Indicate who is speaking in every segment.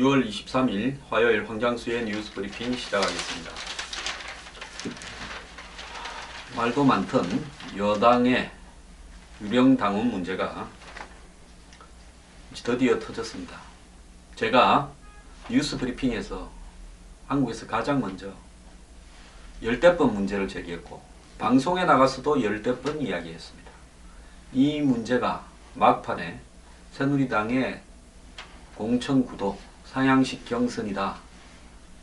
Speaker 1: 2월 23일 화요일 황장수의 뉴스 브리핑 시작하겠습니다. 말도 많던 여당의 유령당원 문제가 드디어 터졌습니다. 제가 뉴스 브리핑에서 한국에서 가장 먼저 열댓 번 문제를 제기했고 방송에 나가서도 열댓 번 이야기했습니다. 이 문제가 막판에 새누리당의 공천구도 상향식 경선이다,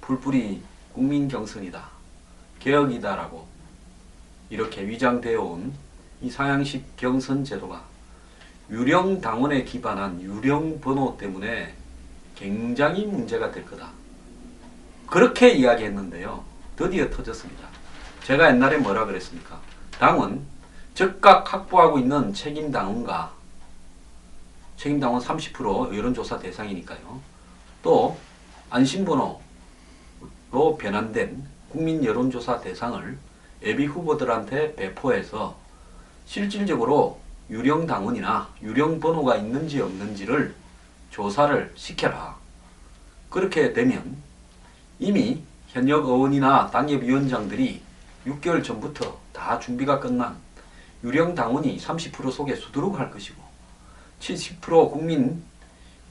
Speaker 1: 풀뿌리 국민 경선이다, 개혁이다 라고 이렇게 위장되어 온 이 상향식 경선 제도가 유령 당원에 기반한 유령 번호 때문에 굉장히 문제가 될 거다, 그렇게 이야기했는데요. 드디어 터졌습니다. 제가 옛날에 뭐라 그랬습니까? 당원 즉각 확보하고 있는 책임당원과 책임당원 30% 여론조사 대상이니까요. 또 안심번호로 변환된 국민 여론조사 대상을 예비 후보들한테 배포해서 실질적으로 유령당원이나 유령번호가 있는지 없는지를 조사를 시켜라. 그렇게 되면 이미 현역 의원이나 당협위원장들이 6개월 전부터 다 준비가 끝난 유령당원이 30% 속에 수두룩할 것이고 70% 국민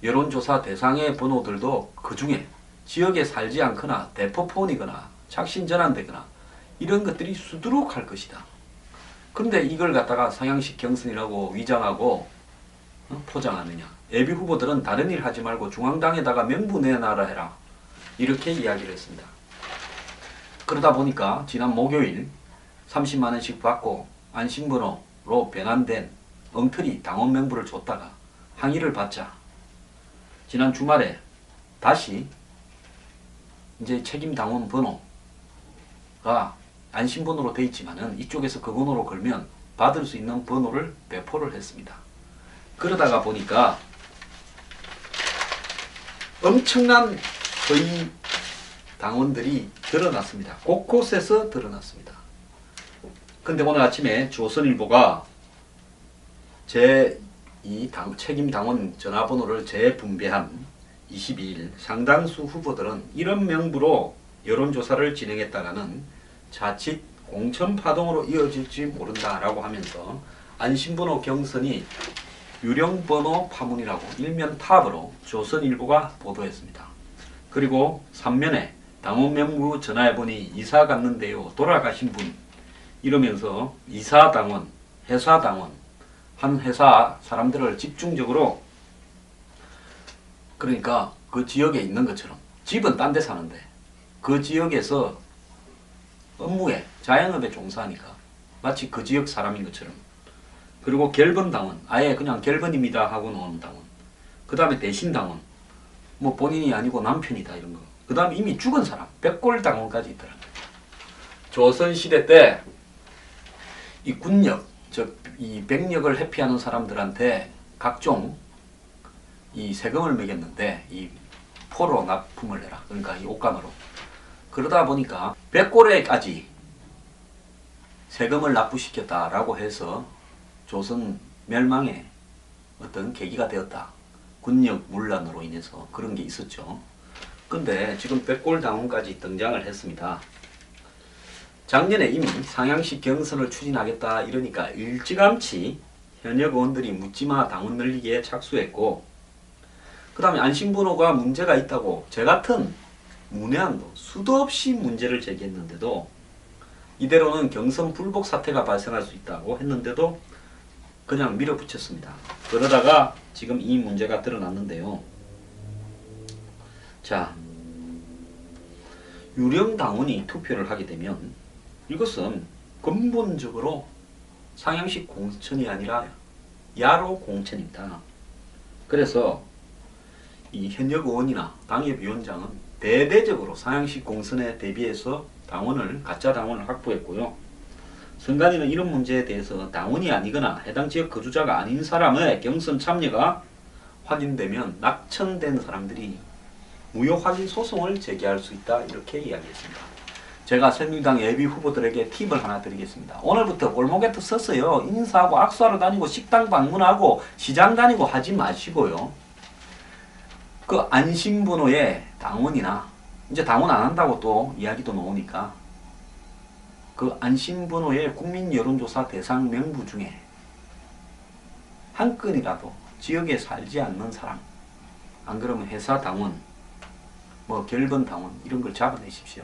Speaker 1: 여론조사 대상의 번호들도 그 중에 지역에 살지 않거나 대포폰이거나 착신 전환되거나 이런 것들이 수두룩할 것이다. 그런데 이걸 갖다가 상향식 경선이라고 위장하고 포장하느냐. 예비 후보들은 다른 일 하지 말고 중앙당에다가 명부 내놔라 해라. 이렇게 이야기를 했습니다. 그러다 보니까 지난 목요일 30만원씩 받고 안심번호로 변환된 엉터리 당원 명부를 줬다가 항의를 받자 지난 주말에 다시 이제 책임당원 번호가 안심번호로 되어 있지만은 이쪽에서 그 번호로 걸면 받을 수 있는 번호를 배포를 했습니다. 그러다가 보니까 엄청난 허위 당원들이 드러났습니다. 곳곳에서 드러났습니다. 근데 오늘 아침에 조선일보가 이 책임 당원 전화번호를 재분배한 22일 상당수 후보들은 이런 명부로 여론조사를 진행했다가는 자칫 공천파동으로 이어질지 모른다라고 하면서 안심번호 경선이 유령번호 파문이라고 일면 탑으로 조선일보가 보도했습니다. 그리고 3면에 당원 명부 전화해보니 이사 갔는데요, 돌아가신 분 이러면서 이사당원, 회사당원, 한 회사 사람들을 집중적으로, 그러니까 그 지역에 있는 것처럼, 집은 딴 데 사는데 그 지역에서 업무에 자영업에 종사하니까 마치 그 지역 사람인 것처럼. 그리고 결번당원, 아예 그냥 결번입니다 하고 나오는 당원. 그 다음에 대신당원, 뭐 본인이 아니고 남편이다 이런 거. 그 다음에 이미 죽은 사람, 백골당원까지 있더라고요. 조선시대 때 이 군역, 즉 이 백력을 회피하는 사람들한테 각종 이 세금을 매겼는데 이 포로 납품을 해라. 그러니까 이 옷감으로. 그러다 보니까 백골에까지 세금을 납부시켰다라고 해서 조선 멸망의 어떤 계기가 되었다. 군역 문란으로 인해서 그런 게 있었죠. 근데 지금 백골당원까지 등장을 했습니다. 작년에 이미 상향식 경선을 추진하겠다 이러니까 일찌감치 현역 의원들이 묻지마 당원 늘리기에 착수했고, 그 다음에 안심번호가 문제가 있다고 제 같은 문외한도 수도 없이 문제를 제기했는데도, 이대로는 경선 불복 사태가 발생할 수 있다고 했는데도 그냥 밀어붙였습니다. 그러다가 지금 이 문제가 드러났는데요. 자, 유령 당원이 투표를 하게 되면 이것은 근본적으로 상향식 공천이 아니라 야로 공천입니다. 그래서 이 현역 의원이나 당협위원장은 대대적으로 상향식 공천에 대비해서 가짜 당원을 확보했고요. 선관위는 이런 문제에 대해서 당원이 아니거나 해당 지역 거주자가 아닌 사람의 경선 참여가 확인되면 낙천된 사람들이 무효 확인 소송을 제기할 수 있다 이렇게 이야기했습니다. 제가 새누리당 예비 후보들에게 팁을 하나 드리겠습니다. 오늘부터 골목에 서서요 인사하고 악수하러 다니고 식당 방문하고 시장 다니고 하지 마시고요. 그 안심번호에 당원이나 이제 당원 안 한다고 또 이야기도 나오니까 그 안심번호의 국민여론조사 대상 명부 중에 한 건이라도 지역에 살지 않는 사람, 안 그러면 회사 당원, 뭐 결번 당원 이런 걸 잡아내십시오.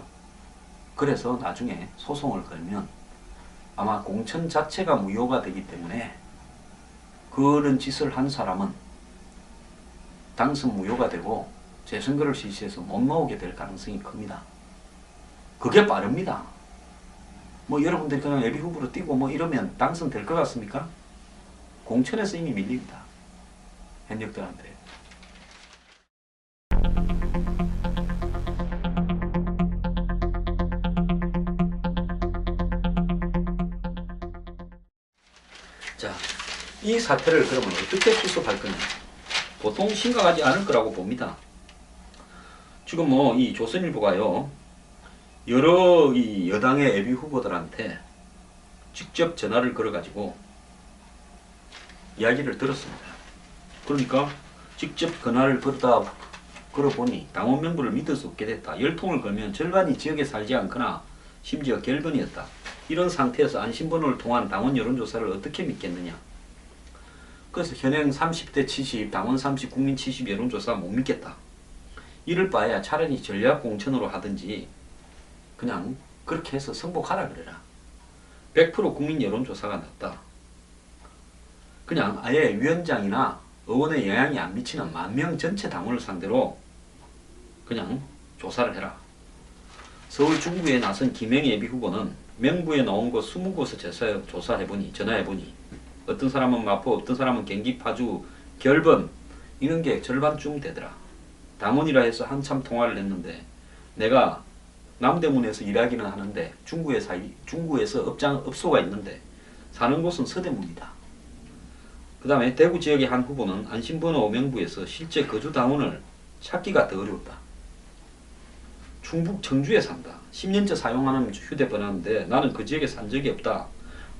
Speaker 1: 그래서 나중에 소송을 걸면 아마 공천 자체가 무효가 되기 때문에 그런 짓을 한 사람은 당선 무효가 되고 재선거를 실시해서 못 나오게 될 가능성이 큽니다. 그게 빠릅니다. 뭐 여러분들이 그냥 예비 후보로 뛰고 뭐 이러면 당선될 것 같습니까? 공천에서 이미 밀립니다. 현역들한테. 자, 이 사태를 그러면 어떻게 수습할 거냐? 보통 심각하지 않을 거라고 봅니다. 지금 뭐 이 조선일보가요, 여러 이 여당의 예비 후보들한테 직접 전화를 걸어가지고 이야기를 들었습니다. 그러니까 직접 전화를 걸어보니 당원 명부를 믿을 수 없게 됐다. 10통을 걸면 절반이 지역에 살지 않거나 심지어 결번이었다. 이런 상태에서 안심번호를 통한 당원 여론조사를 어떻게 믿겠느냐. 그래서 현행 30대 70, 당원 30, 국민 70 여론조사 못 믿겠다. 이럴 바에야 차라리 전략공천으로 하든지 그냥 그렇게 해서 승복하라 그래라. 100% 국민 여론조사가 낫다. 그냥 아예 위원장이나 의원에 영향이 안 미치는 10,000명 전체 당원을 상대로 그냥 조사를 해라. 서울 중구에 나선 김행 예비후보는 명부에 나온 거 20곳을 조사해보니, 전화해보니 어떤 사람은 마포, 어떤 사람은 경기, 파주, 결번 이런 게 절반쯤 되더라. 당원이라 해서 한참 통화를 했는데 내가 남대문에서 일하기는 하는데 중구에서 업소가 있는데 사는 곳은 서대문이다. 그 다음에 대구 지역의 한 후보는 안심번호 명부에서 실제 거주 당원을 찾기가 더 어렵다. 충북 청주에 산다. 10년째 사용하는 휴대번호인데 나는 그 지역에 산 적이 없다.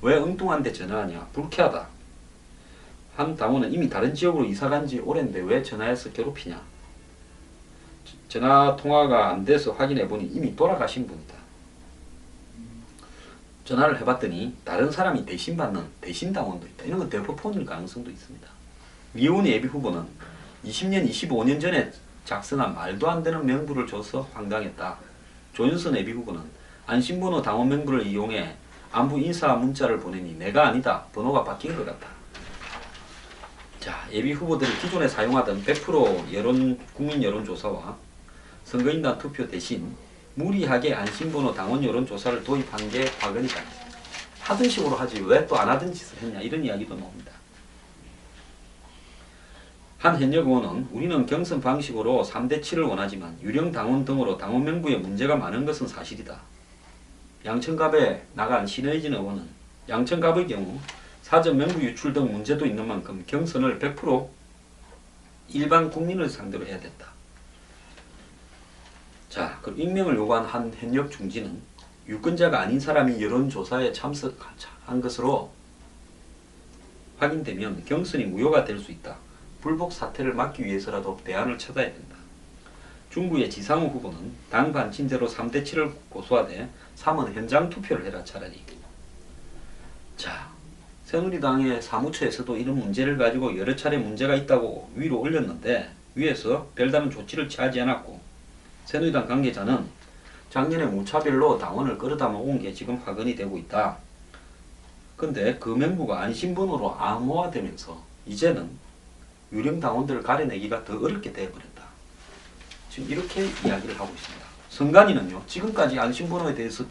Speaker 1: 왜 엉뚱한 데 전화하냐. 불쾌하다. 한 당원은 이미 다른 지역으로 이사간 지 오랜데 왜 전화해서 괴롭히냐. 전화 통화가 안 돼서 확인해보니 이미 돌아가신 분이다. 전화를 해봤더니 다른 사람이 대신 받는 대신 당원도 있다. 이런 건 대포폰일 가능성도 있습니다. 미혼 예비 후보는 20년, 25년 전에 작성한 말도 안 되는 명부를 줘서 황당했다. 조윤선 예비 후보는 안심번호 당원 명부를 이용해 안부 인사 문자를 보내니 내가 아니다. 번호가 바뀐 것 같다. 자, 예비 후보들이 기존에 사용하던 100% 국민 여론조사와 선거인단 투표 대신 무리하게 안심번호 당원 여론조사를 도입한 게 박근혜다. 하던 식으로 하지 왜 또 안 하던 짓을 했냐 이런 이야기도 나옵니다. 한 현역 의원은 우리는 경선 방식으로 3대7을 원하지만 유령 당원 등으로 당원 명부에 문제가 많은 것은 사실이다. 양천갑에 나간 신의진 의원은 양천갑의 경우 사전 명부 유출 등 문제도 있는 만큼 경선을 100% 일반 국민을 상대로 해야 된다. 자, 그럼 익명을 요구한 한 현역 중진은 유권자가 아닌 사람이 여론조사에 참석한 것으로 확인되면 경선이 무효가 될 수 있다. 불복 사태를 막기 위해서라도 대안을 찾아야 된다. 중구의 지상우 후보는 당 반친대로 3대7을 고수하되 3은 현장 투표를 해라 차라리. 자, 새누리당의 사무처에서도 이런 문제를 가지고 여러 차례 문제가 있다고 위로 올렸는데 위에서 별다른 조치를 취하지 않았고 새누리당 관계자는 작년에 무차별로 당원을 끌어다 모은 게 지금 화근이 되고 있다. 근데 그 명부가 안심번호로 암호화되면서 이제는 유령 당원들을 가려내기가 더 어렵게 되어버렸다. 지금 이렇게 이야기를 하고 있습니다. 선관위는요, 지금까지 안심번호에 대해서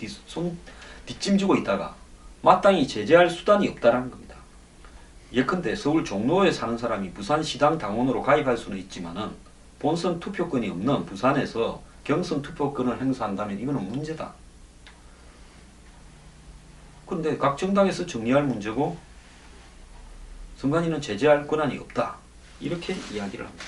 Speaker 1: 뒷짐지고 있다가 마땅히 제재할 수단이 없다라는 겁니다. 예컨대 서울 종로에 사는 사람이 부산 시당 당원으로 가입할 수는 있지만은 본선 투표권이 없는 부산에서 경선 투표권을 행사한다면 이거는 문제다. 그런데 각 정당에서 정리할 문제고 선관위는 제재할 권한이 없다. 이렇게 이야기를 합니다.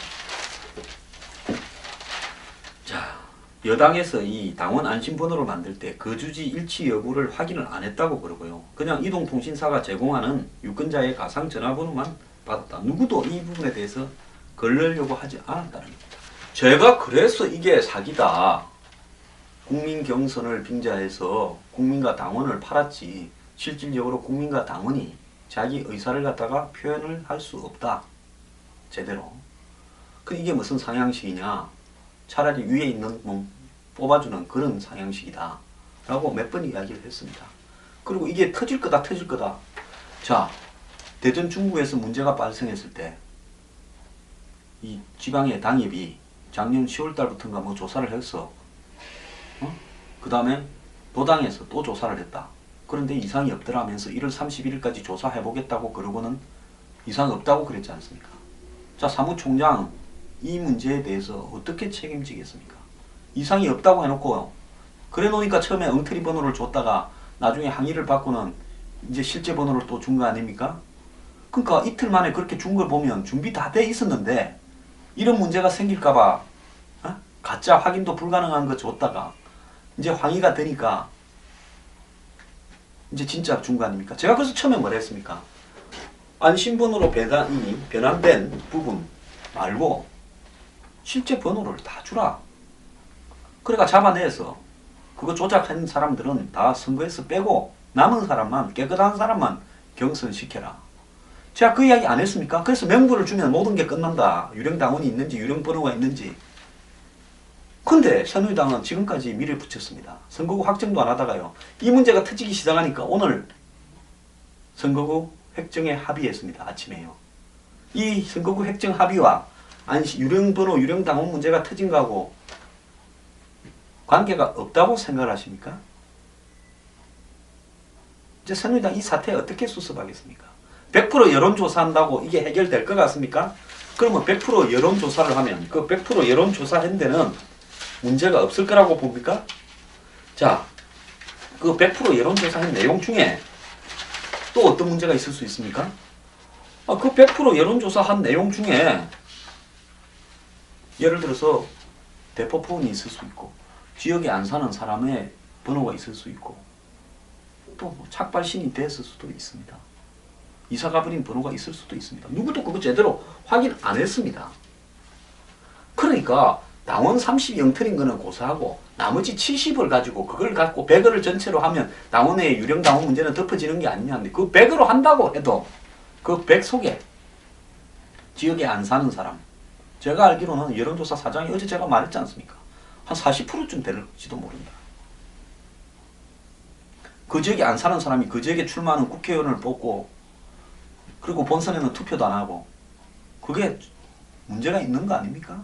Speaker 1: 자, 여당에서 이 당원 안심번호를 만들 때 거주지 일치 여부를 확인을 안 했다고 그러고요. 그냥 이동통신사가 제공하는 유권자의 가상 전화번호만 받았다. 누구도 이 부분에 대해서 걸러려고 하지 않았다는 겁니다. 제가 그래서 이게 사기다. 국민 경선을 빙자해서 국민과 당원을 팔았지 실질적으로 국민과 당원이 자기 의사를 갖다가 표현을 할 수 없다. 제대로. 그 이게 무슨 상향식이냐. 차라리 위에 있는 놈 뽑아주는 그런 상향식이다. 라고 몇 번 이야기를 했습니다. 그리고 이게 터질 거다 터질 거다. 자, 대전 중구에서 문제가 발생했을 때 이 지방의 당협이 작년 10월 달부터인가 뭐 조사를 했어. 그 다음에 도당에서 또 조사를 했다. 그런데 이상이 없더라면서 1월 31일까지 조사해보겠다고 그러고는 이상 없다고 그랬지 않습니까? 자, 사무총장 이 문제에 대해서 어떻게 책임지겠습니까? 이상이 없다고 해놓고 그래 놓으니까 처음에 엉터리 번호를 줬다가 나중에 항의를 받고는 이제 실제 번호를 또 준 거 아닙니까? 그러니까 이틀 만에 그렇게 준 걸 보면 준비 다 돼 있었는데 이런 문제가 생길까봐 가짜 확인도 불가능한 거 줬다가 이제 항의가 되니까 이제 진짜 준 거 아닙니까? 제가 그래서 처음에 뭐라 했습니까? 안심번호로 변환된 부분 말고 실제 번호를 다 주라. 그러니까 잡아내서 그거 조작한 사람들은 다 선거에서 빼고 남은 사람만, 깨끗한 사람만 경선시켜라. 제가 그 이야기 안 했습니까? 그래서 명부를 주면 모든 게 끝난다. 유령당원이 있는지 유령번호가 있는지. 근데 새누리당은 지금까지 밀어붙였습니다. 선거구 확정도 안 하다가요. 이 문제가 터지기 시작하니까 오늘 선거구 획정에 합의했습니다. 아침에요. 이 선거구 획정 합의와 유령번호, 유령당원 문제가 터진 거하고 관계가 없다고 생각을 하십니까? 이제 새누리당 이 사태에 어떻게 수습하겠습니까? 100% 여론조사한다고 이게 해결될 것 같습니까? 그러면 100% 여론조사를 하면 그 100% 여론조사한 데는 문제가 없을 거라고 봅니까? 자, 그 100% 여론조사한 내용 중에 또 어떤 문제가 있을 수 있습니까? 그 100% 여론조사한 내용 중에 예를 들어서 대포폰이 있을 수 있고 지역에 안 사는 사람의 번호가 있을 수 있고 또 착발신이 됐을 수도 있습니다. 이사가 버린 번호가 있을 수도 있습니다. 누구도 그거 제대로 확인 안 했습니다. 그러니까 당원 30이 엉터리인 거는 고사하고 나머지 70을 가지고 그걸 갖고 100을 전체로 하면 당원의 유령당원 문제는 덮어지는 게 아니냐는데 그 100으로 한다고 해도 그 100 속에 지역에 안 사는 사람 제가 알기로는 여론조사 사장이 어제 제가 말했지 않습니까? 한 40%쯤 될지도 모른다. 그 지역에 안 사는 사람이 그 지역에 출마하는 국회의원을 뽑고 그리고 본선에는 투표도 안 하고 그게 문제가 있는 거 아닙니까?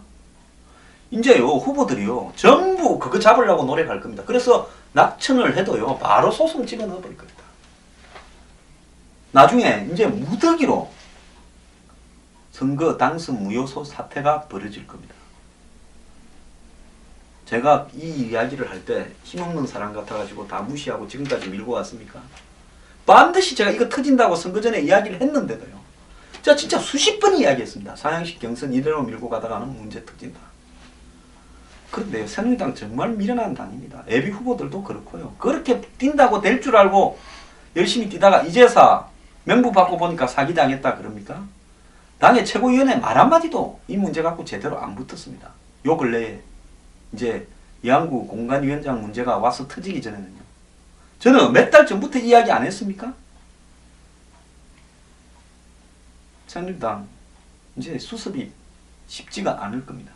Speaker 1: 이제요 후보들이요 전부 그거 잡으려고 노력할 겁니다. 그래서 낙천을 해도요 바로 소송 집어넣어 버릴 겁니다. 나중에 이제 무더기로 선거 당선 무효소 사태가 벌어질 겁니다. 제가 이 이야기를 할 때 힘없는 사람 같아가지고 다 무시하고 지금까지 밀고 왔습니까? 반드시 제가 이거 터진다고 선거 전에 이야기를 했는데도요. 제가 진짜 수십 번 이야기했습니다. 상향식 경선 이대로 밀고 가다가는 문제 터진다. 그런데 새누리당 정말 미련한 당입니다. 예비 후보들도 그렇고요. 그렇게 뛴다고 될 줄 알고 열심히 뛰다가 이제서 명부 받고 보니까 사기당했다 그럽니까? 당의 최고위원회 말 한마디도 이 문제 갖고 제대로 안 붙었습니다. 요 근래에 이제 이항구 공관위원장 문제가 와서 터지기 전에는요. 저는 몇 달 전부터 이야기 안 했습니까? 새누리당 이제 수습이 쉽지가 않을 겁니다.